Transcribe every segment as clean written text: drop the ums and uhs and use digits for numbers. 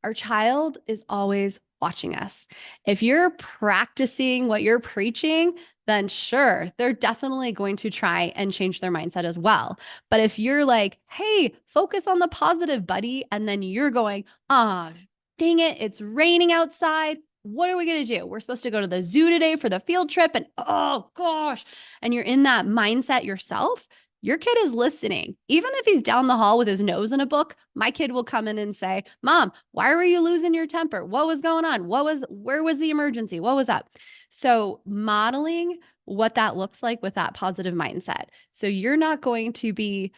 Our child is always watching us. If you're practicing what you're preaching, then sure, they're definitely going to try and change their mindset as well. But if you're like, hey, focus on the positive, buddy, and then you're going, ah, dang it, it's raining outside. What are we going to do? We're supposed to go to the zoo today for the field trip. And oh gosh, and you're in that mindset yourself, your kid is listening. Even if he's down the hall with his nose in a book, my kid will come in and say, Mom, why were you losing your temper? What was going on? Where was the emergency? What was up? So, modeling what that looks like with that positive mindset. So, you're not going to be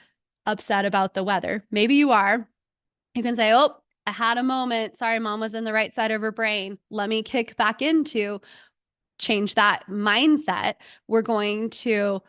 upset about the weather. Maybe you are. You can say, Oh, I had a moment. Sorry, mom was in the right side of her brain. Let me kick back into change that mindset. We're going to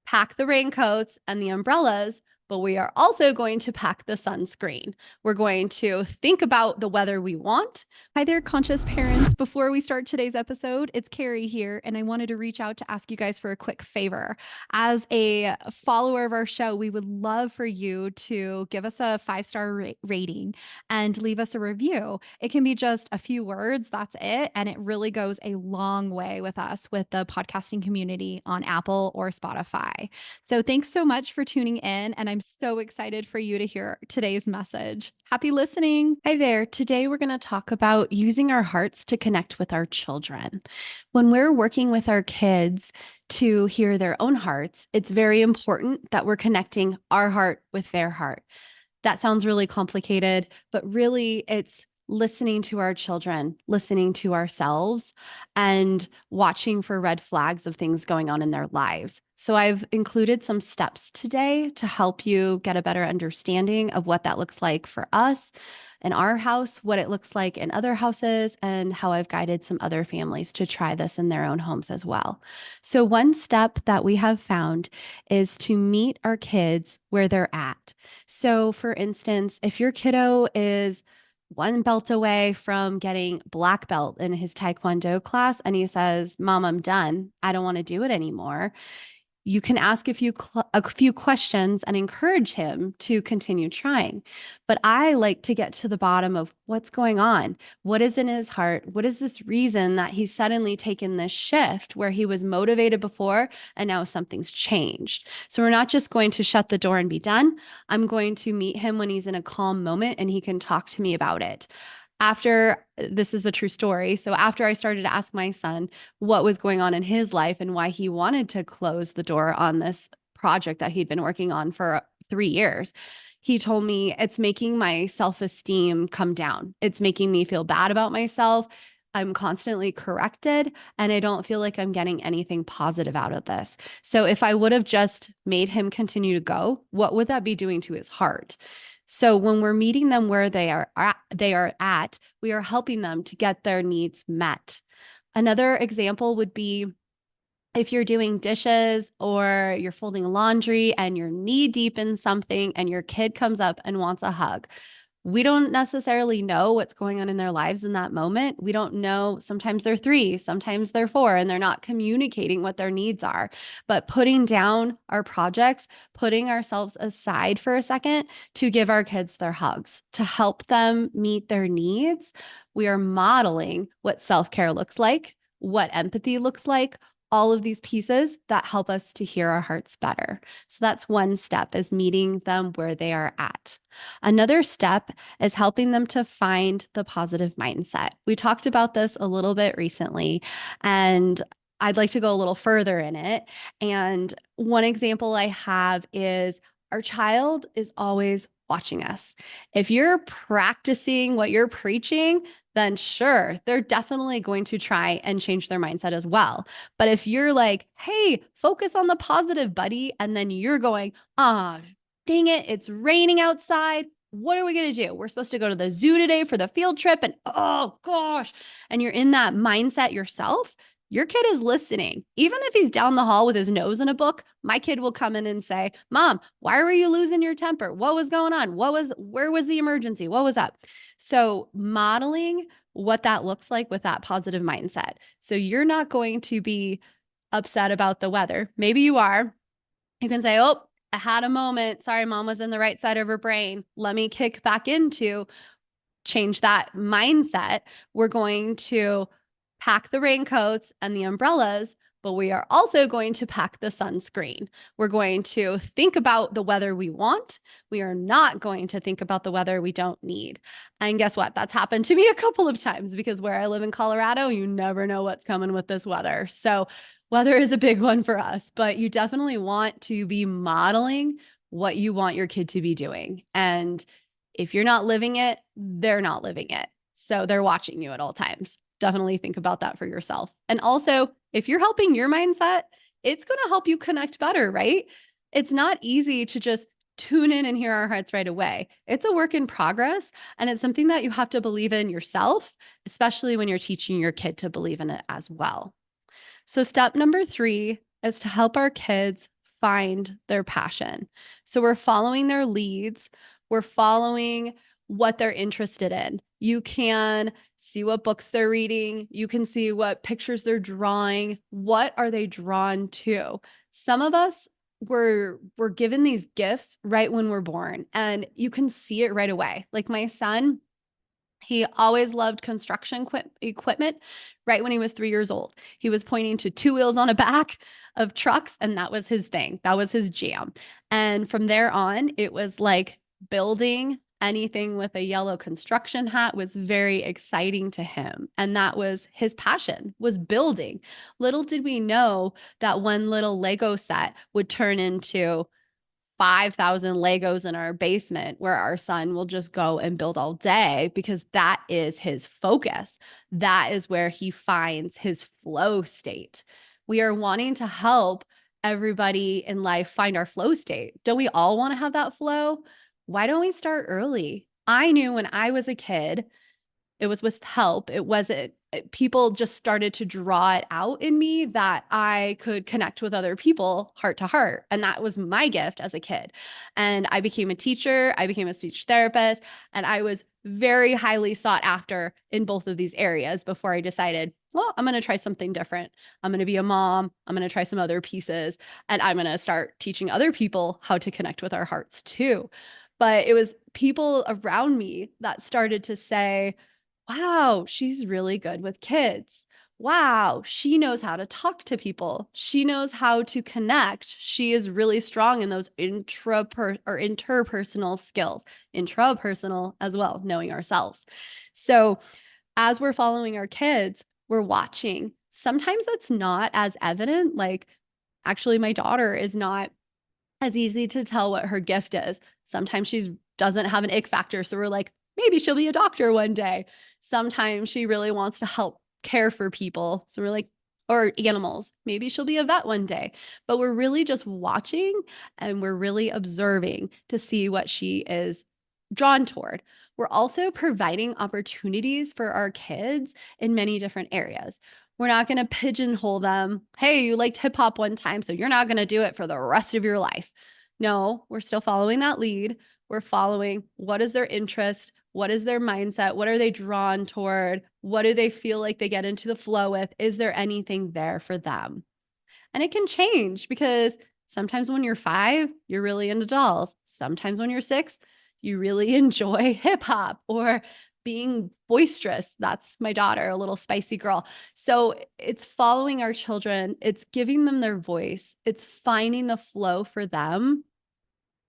pack the raincoats and the umbrellas, but we are also going to pack the sunscreen. We're going to think about the weather we want. Hi there, conscious parents. Before we start today's episode, it's Carrie here, and I wanted to reach out to ask you guys for a quick favor. As a follower of our show, we would love for you to give us a 5-star rating and leave us a review. It can be just a few words, that's it. And it really goes a long way with us, with the podcasting community on Apple or Spotify. So thanks so much for tuning in. And I'm so excited for you to hear today's message. Happy listening. Hi there. Today we're going to talk about using our hearts to connect with our children. When we're working with our kids to hear their own hearts, it's very important that we're connecting our heart with their heart. That sounds really complicated, but really it's listening to our children, listening to ourselves, and watching for red flags of things going on in their lives. So I've included some steps today to help you get a better understanding of what that looks like for us in our house, what it looks like in other houses, and how I've guided some other families to try this in their own homes as well. So one step that we have found is to meet our kids where they're at. So, for instance, if your kiddo is one belt away from getting black belt in his taekwondo class and he says, Mom, I'm done. I don't want to do it anymore. You can ask a few questions and encourage him to continue trying. But I like to get to the bottom of what's going on. What is in his heart? What is this reason that he's suddenly taken this shift where he was motivated before and now something's changed? So we're not just going to shut the door and be done. I'm going to meet him when he's in a calm moment and he can talk to me about it. After this is a true story. So after I started to ask my son what was going on in his life and why he wanted to close the door on this project that he'd been working on for 3 years, he told me it's making my self-esteem come down. It's making me feel bad about myself. I'm constantly corrected and I don't feel like I'm getting anything positive out of this. So if I would have just made him continue to go, what would that be doing to his heart? So when we're meeting them where they are at, we are helping them to get their needs met. Another example would be if you're doing dishes or you're folding laundry and you're knee deep in something and your kid comes up and wants a hug. We don't necessarily know what's going on in their lives in that moment. We don't know. Sometimes they're 3, sometimes they're 4, and they're not communicating what their needs are. But putting down our projects, putting ourselves aside for a second to give our kids their hugs, to help them meet their needs, we are modeling what self-care looks like, what empathy looks like, all of these pieces that help us to hear our hearts better. So that's one step, is meeting them where they are at. Another step is helping them to find the positive mindset. We talked about this a little bit recently, and I'd like to go a little further in it. And one example I have is our child is always watching us. If you're practicing what you're preaching, then sure, they're definitely going to try and change their mindset as well. But if you're like, hey, focus on the positive, buddy, and then you're going, ah, dang it, it's raining outside. What are we going to do? We're supposed to go to the zoo today for the field trip. And oh gosh, and you're in that mindset yourself, your kid is listening. Even if he's down the hall with his nose in a book, my kid will come in and say, Mom, why were you losing your temper? What was going on? Where was the emergency? What was up? So modeling what that looks like with that positive mindset. So you're not going to be upset about the weather. Maybe you are. You can say, Oh, I had a moment. Sorry, mom was in the right side of her brain. Let me kick back into change that mindset, we're going to pack the raincoats and the umbrellas, but we are also going to pack the sunscreen. We're going to think about the weather we want. We are not going to think about the weather we don't need. And guess what? That's happened to me a couple of times because where I live in Colorado, you never know what's coming with this weather. So weather is a big one for us, but you definitely want to be modeling what you want your kid to be doing. And if you're not living it, they're not living it. So they're watching you at all times. Definitely think about that for yourself. And also, if you're helping your mindset, it's going to help you connect better, right? It's not easy to just tune in and hear our hearts right away. It's a work in progress, and it's something that you have to believe in yourself, especially when you're teaching your kid to believe in it as well. So, step number 3 is to help our kids find their passion. So, we're following their leads, we're following what they're interested in. You can see what books they're reading, you can see what pictures they're drawing. What are they drawn to? Some of us were given these gifts right when we're born, and you can see it right away. Like my son, he always loved construction equipment right when he was 3 years old. He was pointing to 2 wheels on a back of trucks, and that was his thing. That was his jam. And from there on, it was like building anything with a yellow construction hat was very exciting to him. And that was his passion, was building. Little did we know that one little Lego set would turn into 5,000 Legos in our basement where our son will just go and build all day because that is his focus. That is where he finds his flow state. We are wanting to help everybody in life find our flow state. Don't we all want to have that flow? Why don't we start early? I knew when I was a kid, it was with help. It wasn't, people just started to draw it out in me that I could connect with other people heart to heart. And that was my gift as a kid. And I became a teacher, I became a speech therapist, and I was very highly sought after in both of these areas before I decided, well, I'm going to try something different. I'm going to be a mom. I'm going to try some other pieces, and I'm going to start teaching other people how to connect with our hearts too. But it was people around me that started to say, wow, she's really good with kids. Wow, she knows how to talk to people. She knows how to connect. She is really strong in those interpersonal skills, intrapersonal as well, knowing ourselves. So, as we're following our kids, we're watching. Sometimes it's not as evident. Like, actually, my daughter is not as easy to tell what her gift is. Sometimes she doesn't have an ick factor. So we're like, maybe she'll be a doctor one day. Sometimes she really wants to help care for people. So we're like, or animals, maybe she'll be a vet one day. But we're really just watching and we're really observing to see what she is drawn toward. We're also providing opportunities for our kids in many different areas. We're not going to pigeonhole them. Hey, you liked hip hop one time, so you're not going to do it for the rest of your life. No, we're still following that lead. We're following what is their interest? What is their mindset? What are they drawn toward? What do they feel like they get into the flow with? Is there anything there for them? And it can change because sometimes when you're 5, you're really into dolls. Sometimes when you're 6, you really enjoy hip hop or being boisterous. That's my daughter, a little spicy girl. So it's following our children, it's giving them their voice, it's finding the flow for them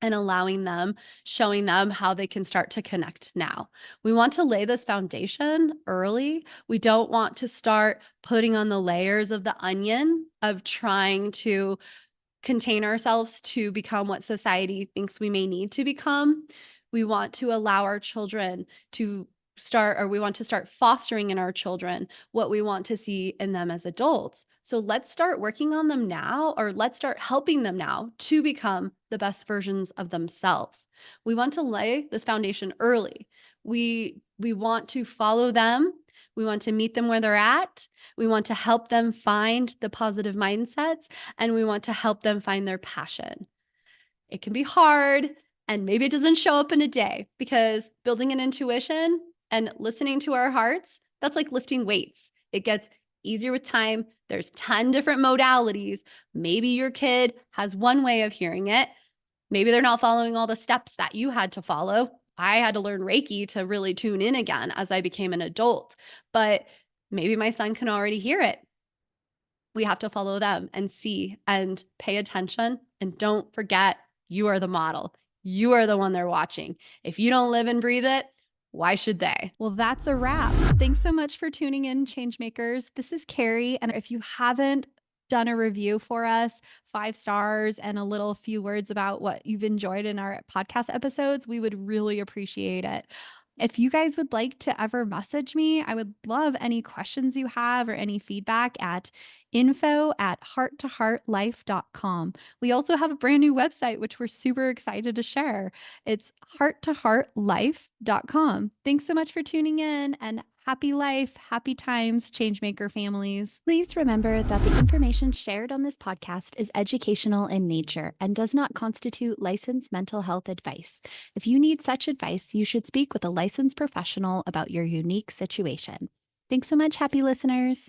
and allowing them, showing them how they can start to connect now. We want to lay this foundation early. We don't want to start putting on the layers of the onion of trying to contain ourselves to become what society thinks we may need to become. We want to allow our children to start, or we want to start fostering in our children what we want to see in them as adults. So let's start working on them now, or let's start helping them now to become the best versions of themselves. We want to lay this foundation early. We want to follow them. We want to meet them where they're at. We want to help them find the positive mindsets, and we want to help them find their passion. It can be hard, and maybe it doesn't show up in a day, because building an intuition and listening to our hearts, that's like lifting weights. It gets easier with time. There's 10 different modalities. Maybe your kid has one way of hearing it. Maybe they're not following all the steps that you had to follow. I had to learn Reiki to really tune in again as I became an adult. But maybe my son can already hear it. We have to follow them and see and pay attention. And don't forget, you are the model. You are the one they're watching. If you don't live and breathe it, why should they? Well, that's a wrap. Thanks so much for tuning in, Changemakers. This is Carrie. And if you haven't done a review for us, 5 stars and a little few words about what you've enjoyed in our podcast episodes, we would really appreciate it. If you guys would like to ever message me, I would love any questions you have or any feedback at info@hearttoheartlife.com. We also have a brand new website, which we're super excited to share. It's hearttoheartlife.com. Thanks so much for tuning in, and happy life, happy times, Changemaker families. Please remember that the information shared on this podcast is educational in nature and does not constitute licensed mental health advice. If you need such advice, you should speak with a licensed professional about your unique situation. Thanks so much, happy listeners.